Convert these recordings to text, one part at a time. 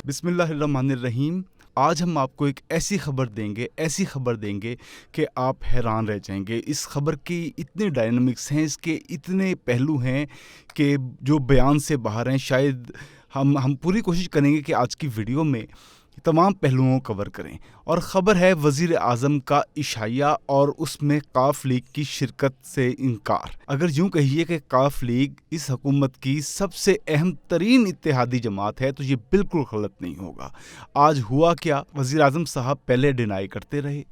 بسم اللہ الرحمن الرحیم۔ آج ہم آپ کو ایک ایسی خبر دیں گے کہ آپ حیران رہ جائیں گے۔ اس خبر کی اتنے ڈائنامکس ہیں، اس کے اتنے پہلو ہیں کہ جو بیان سے باہر ہیں۔ شاید ہم پوری کوشش کریں گے کہ آج کی ویڈیو میں تمام پہلوؤں کو کور کریں۔ اور خبر ہے وزیر اعظم کا عشائیہ اور اس میں قاف لیگ کی شرکت سے انکار۔ اگر یوں کہیے کہ قاف لیگ اس حکومت کی سب سے اہم ترین اتحادی جماعت ہے تو یہ بالکل غلط نہیں ہوگا۔ آج ہوا کیا، وزیر اعظم صاحب پہلے ڈینائی کرتے رہے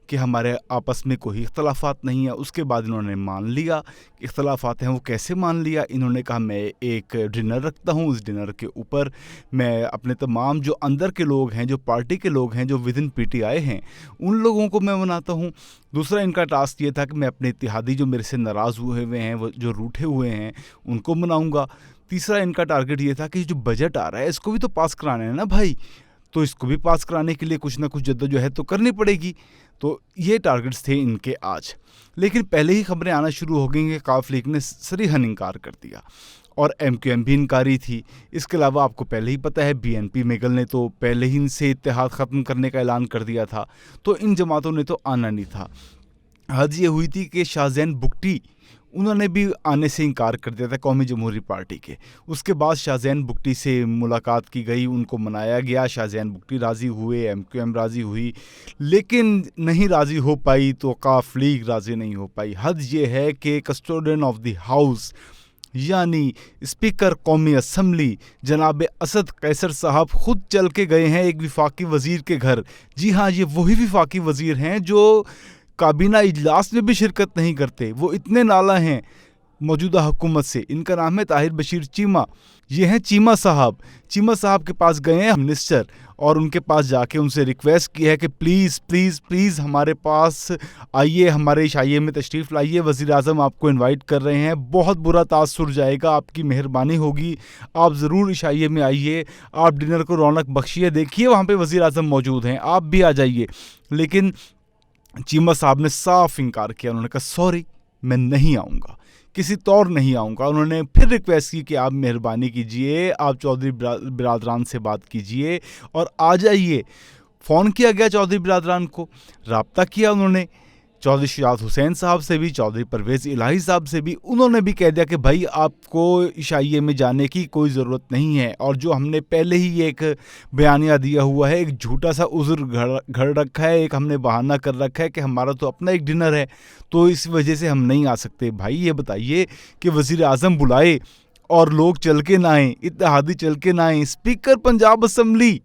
کہ ہمارے آپس میں کوئی اختلافات نہیں ہے، اس کے بعد انہوں نے مان لیا کہ اختلافات ہیں۔ وہ کیسے مان لیا؟ انہوں نے کہا میں ایک ڈنر رکھتا ہوں، اس ڈنر کے اوپر میں اپنے تمام جو اندر کے لوگ ہیں، جو پارٹی کے لوگ ہیں، جو ودن پی ٹی آئی ہیں، ان لوگوں کو میں مناتا ہوں۔ دوسرا ان کا ٹاسک یہ تھا کہ میں اپنے اتحادی جو میرے سے ناراض ہوئے ہیں، وہ جو روٹھے ہوئے ہیں، ان کو مناؤں گا۔ تیسرا ان کا ٹارگٹ یہ تھا کہ جو بجٹ آ رہا ہے اس کو بھی تو پاس کرانا ہے نا بھائی، تو اس کو بھی پاس کرانے کے لیے کچھ نہ کچھ جدوجہد تو کرنی پڑے گی۔ تو یہ ٹارگٹس تھے ان کے آج، لیکن پہلے ہی خبریں آنا شروع ہو گئیں کہ قاف لیگ نے صریحاً انکار کر دیا، اور ایم کیو ایم بھی انکاری تھی۔ اس کے علاوہ آپ کو پہلے ہی پتہ ہے بی این پی میگل نے تو پہلے ہی ان سے اتحاد ختم کرنے کا اعلان کر دیا تھا، تو ان جماعتوں نے تو آنا نہیں تھا۔ حد یہ ہوئی تھی کہ شاہ زین بگٹی انہوں نے بھی آنے سے انکار کر دیا تھا قومی جمہوری پارٹی کے۔ اس کے بعد شاہ زین بگٹی سے ملاقات کی گئی، ان کو منایا گیا، شاہ زین بگٹی راضی ہوئے، ایم کیو ایم راضی ہوئی، لیکن نہیں راضی ہو پائی تو قاف لیگ راضی نہیں ہو پائی۔ حد یہ ہے کہ کسٹوڈین آف دی ہاؤس یعنی اسپیکر قومی اسمبلی جناب اسد قیصر صاحب خود چل کے گئے ہیں ایک وفاقی وزیر کے گھر۔ جی ہاں، یہ وہی وفاقی وزیر ہیں جو کابینہ اجلاس میں بھی شرکت نہیں کرتے۔ وہ اتنے نالاں ہیں موجودہ حکومت سے۔ ان کا نام ہے طاہر بشیر چیمہ۔ یہ ہیں چیمہ صاحب کے پاس گئے ہیں منسٹر، اور ان کے پاس جا کے ان سے ریکویسٹ کی ہے کہ پلیز پلیز پلیز ہمارے پاس آئیے، ہمارے عشائیے میں تشریف لائیے، وزیر اعظم آپ کو انوائٹ کر رہے ہیں، بہت برا تاثر جائے گا، آپ کی مہربانی ہوگی، آپ ضرور عشائیے میں آئیے، آپ ڈنر کو رونق بخشیے، دیکھیے وہاں پہ وزیر اعظم موجود ہیں، آپ بھی آ جائیے۔ لیکن چیمہ صاحب نے صاف انکار کیا۔ انہوں نے کہا سوری، میں نہیں آؤں گا، کسی طور نہیں آؤں گا۔ انہوں نے پھر ریکویسٹ کی کہ آپ مہربانی کیجئے، آپ چودھری برادران سے بات کیجئے اور آ جائیے۔ فون کیا گیا چودھری برادران کو، رابطہ کیا انہوں نے چودھری شجاعت حسین صاحب سے بھی، چودھری پرویز الہی صاحب سے بھی۔ انہوں نے بھی کہہ دیا کہ بھائی آپ کو عشائیے میں جانے کی کوئی ضرورت نہیں ہے، اور جو ہم نے پہلے ہی ایک بیانیہ دیا ہوا ہے، ایک جھوٹا سا عذر گھڑ رکھا ہے، ایک ہم نے بہانہ کر رکھا ہے کہ ہمارا تو اپنا ایک ڈنر ہے، تو اس وجہ سے ہم نہیں آ سکتے۔ بھائی یہ بتائیے کہ وزیر اعظم بلائے اور لوگ چل کے نہ آئیں، اتحادی چل کے نہ آئیں، اسپیکر پنجاب اسمبلی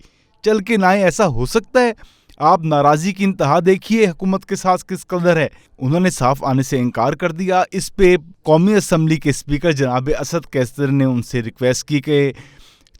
چل کے نہ آئیں، ایسا ہو سکتا ہے؟ آپ ناراضی کی انتہا دیکھیے حکومت کے ساتھ کس قدر ہے۔ انہوں نے صاف آنے سے انکار کر دیا۔ اس پہ قومی اسمبلی کے اسپیکر جناب اسد قیصر نے ان سے ریکویسٹ کی کہ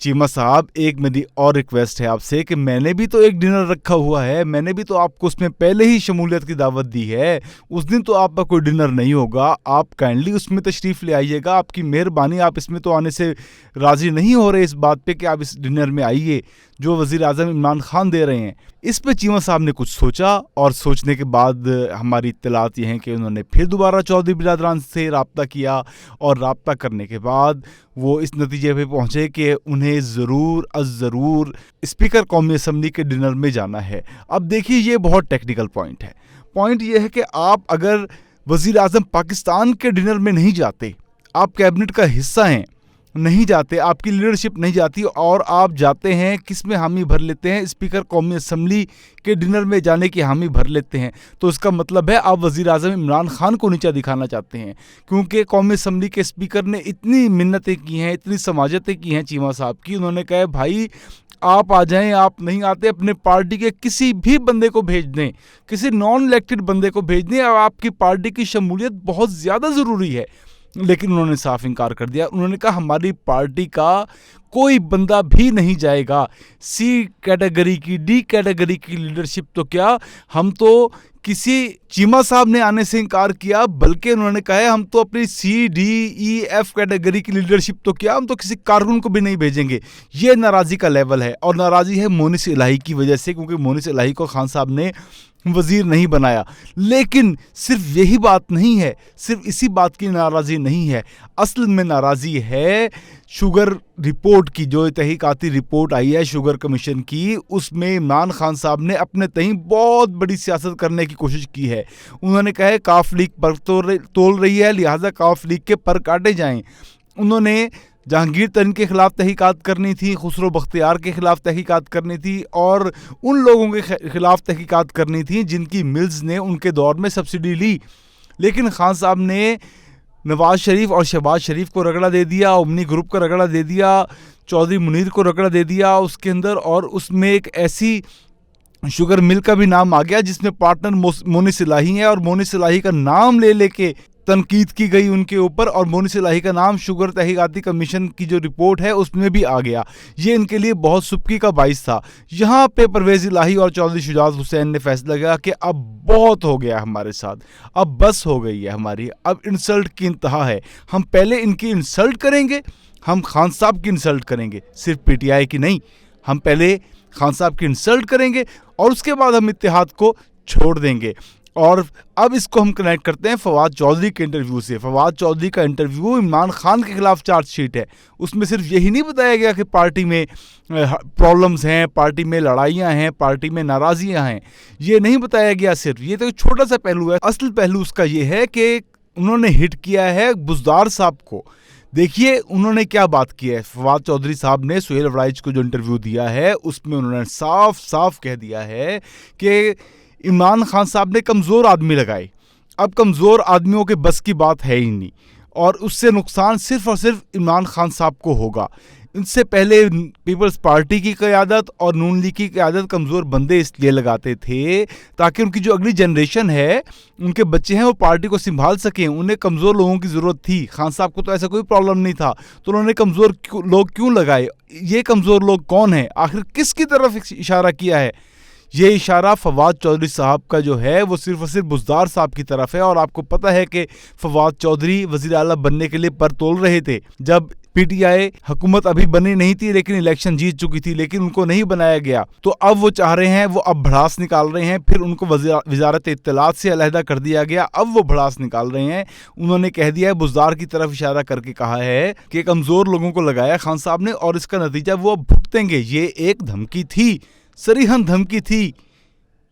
چیمہ صاحب ایک میری اور ریکویسٹ ہے آپ سے کہ میں نے بھی تو ایک ڈنر رکھا ہوا ہے، میں نے بھی تو آپ کو اس میں پہلے ہی شمولیت کی دعوت دی ہے، اس دن تو آپ کا کوئی ڈنر نہیں ہوگا، آپ کائنڈلی اس میں تشریف لے آئیے گا، آپ کی مہربانی، آپ اس میں تو آنے سے راضی نہیں ہو رہے اس بات پہ کہ آپ اس ڈنر میں آئیے جو وزیر اعظم عمران خان دے رہے ہیں۔ اس پہ چیمہ صاحب نے کچھ سوچا، اور سوچنے کے بعد ہماری اطلاعات یہ ہیں کہ انہوں نے پھر دوبارہ چودھری برادران سے رابطہ کیا، اور رابطہ کرنے کے بعد وہ اس نتیجے پہ پہنچے کہ انہیں ضرور اسپیکر قومی اسمبلی کے ڈنر میں جانا ہے۔ اب دیکھیے یہ بہت ٹیکنیکل پوائنٹ ہے۔ پوائنٹ یہ ہے کہ آپ اگر وزیر اعظم پاکستان کے ڈنر میں نہیں جاتے، آپ کیبنٹ کا حصہ ہیں، نہیں جاتے، آپ کی لیڈرشپ نہیں جاتی، اور آپ جاتے ہیں کس میں حامی بھر لیتے ہیں؟ اسپیکر قومی اسمبلی کے ڈنر میں جانے کی حامی بھر لیتے ہیں، تو اس کا مطلب ہے آپ وزیر اعظم عمران خان کو نیچا دکھانا چاہتے ہیں، کیونکہ قومی اسمبلی کے اسپیکر نے اتنی منتیں کی ہیں، اتنی سماجتیں کی ہیں چیمہ صاحب کی۔ انہوں نے کہا بھائی آپ آ جائیں، آپ نہیں آتے اپنے پارٹی کے کسی بھی بندے کو بھیج دیں، کسی نان الیکٹڈ بندے کو بھیج دیں، اور آپ کی پارٹی کی شمولیت بہت زیادہ ضروری ہے۔ لیکن انہوں نے صاف انکار کر دیا۔ انہوں نے کہا ہماری پارٹی کا کوئی بندہ بھی نہیں جائے گا، سی کیٹیگری کی، ڈی کیٹیگری کی لیڈرشپ تو کیا، ہم تو کسی چیمہ صاحب نے آنے سے انکار کیا، بلکہ انہوں نے کہا ہے ہم تو اپنی C D E F category کی لیڈرشپ تو کیا، ہم تو کسی کارکن کو بھی نہیں بھیجیں گے۔ یہ ناراضی کا لیول ہے، اور ناراضی ہے مونس الہی کی وجہ سے، کیونکہ مونس الہی کو خان صاحب نے وزیر نہیں بنایا. لیکن صرف یہی بات نہیں ہے, صرف اسی بات کی ناراضی نہیں ہے, اصل میں ناراضی ہے شوگر رپورٹ کی. جو تحقیقاتی رپورٹ آئی ہے شوگر کمیشن کی, اس میں عمران خان صاحب نے اپنے تئیں بہت بڑی سیاست کرنے کی کوشش کی ہے. انہوں نے کہا ہے کاف لیگ پر تول رہی ہے, لہٰذا کاف لیگ کے پر کاٹے جائیں. انہوں نے جہانگیر ترین کے خلاف تحقیقات کرنی تھی, خسرو بختیار کے خلاف تحقیقات کرنی تھی, اور ان لوگوں کے خلاف تحقیقات کرنی تھی جن کی ملز نے ان کے دور میں سبسڈی لی. لیکن خان صاحب نے نواز شریف اور شہباز شریف کو رگڑا دے دیا, اومنی گروپ کو رگڑا دے دیا, چودھری منیر کو رگڑا دے دیا اس کے اندر, اور اس میں ایک ایسی شوگر مل کا بھی نام آ گیا جس میں پارٹنر مونی صلاحی ہیں, اور مونی صلاحی کا نام لے لے کے تنقید کی گئی ان کے اوپر, اور مونی صلاحی کا نام شوگر تحقیقاتی کمیشن کی جو رپورٹ ہے اس میں بھی آ گیا. یہ ان کے لیے بہت سبکی کا باعث تھا. یہاں پہ پرویز الہی اور چودھری شجاعت حسین نے فیصلہ کیا کہ اب بہت ہو گیا ہمارے ساتھ, اب بس ہو گئی ہے ہماری, اب انسلٹ کی انتہا ہے. ہم پہلے ان کی انسلٹ کریں گے, ہم خان صاحب کی انسلٹ کریں گے, صرف پی ٹی آئی کی نہیں. ہم پہلے خان صاحب کی انسلٹ کریں گے اور اس کے بعد ہم اتحاد کو چھوڑ دیں گے. اور اب اس کو ہم کنیکٹ کرتے ہیں فواد چودھری کے انٹرویو سے. فواد چودھری کا انٹرویو عمران خان کے خلاف چارج شیٹ ہے. اس میں صرف یہی نہیں بتایا گیا کہ پارٹی میں پرابلمز ہیں, پارٹی میں لڑائیاں ہیں, پارٹی میں ناراضیاں ہیں, یہ نہیں بتایا گیا. صرف یہ تو چھوٹا سا پہلو ہے. اصل پہلو اس کا یہ ہے کہ انہوں نے ہٹ کیا ہے بزدار صاحب کو. دیکھیے انہوں نے کیا بات کی ہے. فواد چودھری صاحب نے سہیل ورائچ کو جو انٹرویو دیا ہے اس میں انہوں نے صاف صاف کہہ دیا ہے کہ عمران خان صاحب نے کمزور آدمی لگائے. اب کمزور آدمیوں کے بس کی بات ہے ہی نہیں, اور اس سے نقصان صرف اور صرف عمران خان صاحب کو ہوگا. ان سے پہلے پیپلز پارٹی کی قیادت اور نون لیگ کی قیادت کمزور بندے اس لیے لگاتے تھے تاکہ ان کی جو اگلی جنریشن ہے, ان کے بچے ہیں, وہ پارٹی کو سنبھال سکیں. انہیں کمزور لوگوں کی ضرورت تھی. خان صاحب کو تو ایسا کوئی پرابلم نہیں تھا, تو انہوں نے کمزور لوگ کیوں لگائے. یہ کمزور لوگ کون ہیں, آخر کس کی طرف اشارہ کیا ہے. یہ اشارہ فواد چودھری صاحب کا جو ہے وہ صرف اور صرف بزدار صاحب کی طرف ہے. اور آپ کو پتہ ہے کہ فواد چودھری وزیر اعلیٰ بننے کے لیے پر تول رہے تھے جب پی ٹی آئی حکومت ابھی بنی نہیں تھی, لیکن الیکشن جیت چکی تھی, لیکن ان کو نہیں بنایا گیا. تو اب وہ چاہ رہے ہیں, وہ اب بھڑاس نکال رہے ہیں. پھر ان کو وزارت اطلاعات سے علیحدہ کر دیا گیا, اب وہ بھڑاس نکال رہے ہیں. انہوں نے کہہ دیا ہے, بزدار کی طرف اشارہ کر کے کہا ہے کہ کمزور لوگوں کو لگایا خان صاحب نے, اور اس کا نتیجہ وہ اب بھگتیں گے. یہ ایک دھمکی تھی, صریحاً دھمکی تھی.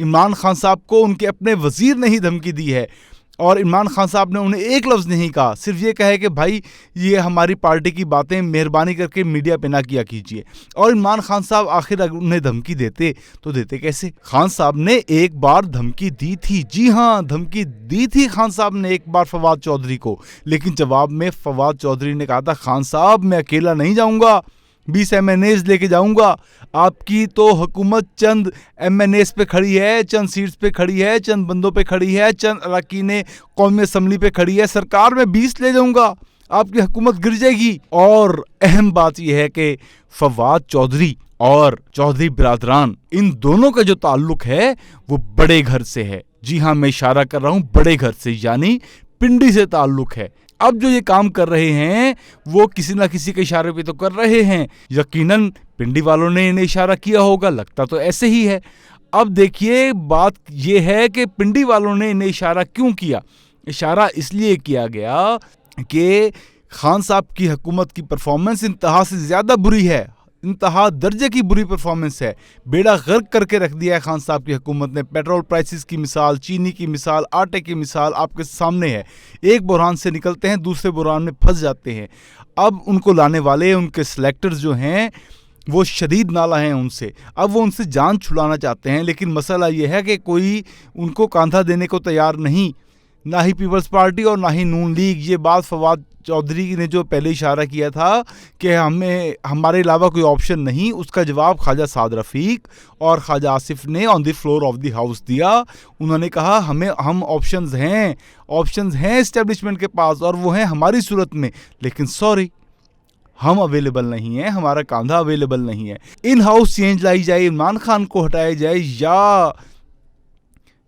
عمران خان صاحب کو ان کے اپنے وزیر نے ہی دھمکی دی ہے, اور عمران خان صاحب نے انہیں ایک لفظ نہیں کہا, صرف یہ کہا کہ بھائی یہ ہماری پارٹی کی باتیں مہربانی کر کے میڈیا پہ نہ کیا کیجیے. اور عمران خان صاحب آخر اگر انہیں دھمکی دیتے تو دیتے کیسے. خان صاحب نے ایک بار دھمکی دی تھی, جی ہاں دھمکی دی تھی خان صاحب نے ایک بار فواد چودھری کو, لیکن جواب میں فواد چودھری نے کہا تھا خان صاحب میں اکیلا نہیں جاؤں گا, 20 ایم این ایز لے کے جاؤں گا. آپ کی تو حکومت چند ایم این ایز پہ کھڑی ہے, چند سیٹس پہ کھڑی ہے, چند بندوں پہ کھڑی ہے, چند اراکین قومی اسمبلی پہ کھڑی ہے. سرکار میں 20 لے جاؤں گا, آپ کی حکومت گر جائے گی. اور اہم بات یہ ہے کہ فواد چودھری اور چودھری برادران, ان دونوں کا جو تعلق ہے وہ بڑے گھر سے ہے. جی ہاں میں اشارہ کر رہا ہوں بڑے گھر سے, یعنی پنڈی سے تعلق ہے. اب جو یہ کام کر رہے ہیں وہ کسی نہ کسی کے اشارے پہ تو کر رہے ہیں. یقیناً پنڈی والوں نے انہیں اشارہ کیا ہوگا, لگتا تو ایسے ہی ہے. اب دیکھیے بات یہ ہے کہ پنڈی والوں نے انہیں اشارہ کیوں کیا. اشارہ اس لیے کیا گیا کہ خان صاحب کی حکومت کی پرفارمنس انتہا سے زیادہ بری ہے, انتہا درجے کی بری پرفارمنس ہے. بیڑا غرق کر کے رکھ دیا ہے خان صاحب کی حکومت نے. پیٹرول پرائسز کی مثال, چینی کی مثال, آٹے کی مثال آپ کے سامنے ہے. ایک بحران سے نکلتے ہیں, دوسرے بحران میں پھنس جاتے ہیں. اب ان کو لانے والے, ان کے سلیکٹرز جو ہیں وہ شدید نالہ ہیں ان سے. اب وہ ان سے جان چھڑانا چاہتے ہیں, لیکن مسئلہ یہ ہے کہ کوئی ان کو کاندھا دینے کو تیار نہیں, نہ ہی پیپلز پارٹی اور نہ ہی نون لیگ. یہ بات فواد چودھری نے جو پہلے اشارہ کیا تھا کہ ہمارے علاوہ کوئی آپشن نہیں, اس کا جواب خواجہ سعد رفیق اور خواجہ آصف نے آن دی فلور آف دی ہاؤس دیا. انہوں نے کہا ہم آپشنز ہیں اسٹیبلشمنٹ کے پاس, اور وہ ہیں ہماری صورت میں, لیکن سوری ہم اویلیبل نہیں ہیں, ہمارا کاندھا اویلیبل نہیں ہے. ان ہاؤس چینج لائی جائے, عمران خان کو ہٹایا جائے, یا